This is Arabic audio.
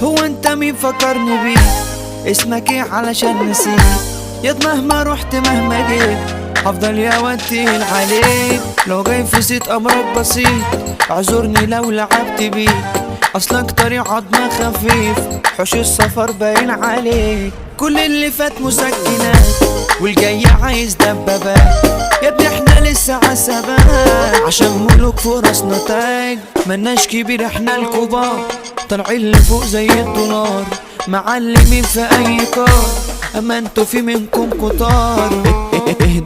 هو انت مين فكرني بيه؟ اسمك ايه علشان نسيت؟ ياض مهما رحت مهما جيت هفضل يا وديل عليك. لو جاي في زيت امرك بسيط اعذرني لو لعبت بيك، اصلك طريق عضمة خفيف حوش السفر باين عليك. كل اللي فات مسكنات والجاي عايز دبابات، يا ابني احنا لسه عسبات عشان ملوك فرص نتايج. ملناش كبير احنا الكبار طالعين لفوق زي الدولار، معلمين في اي كار اما انتوا في منكم كتار. اهدوا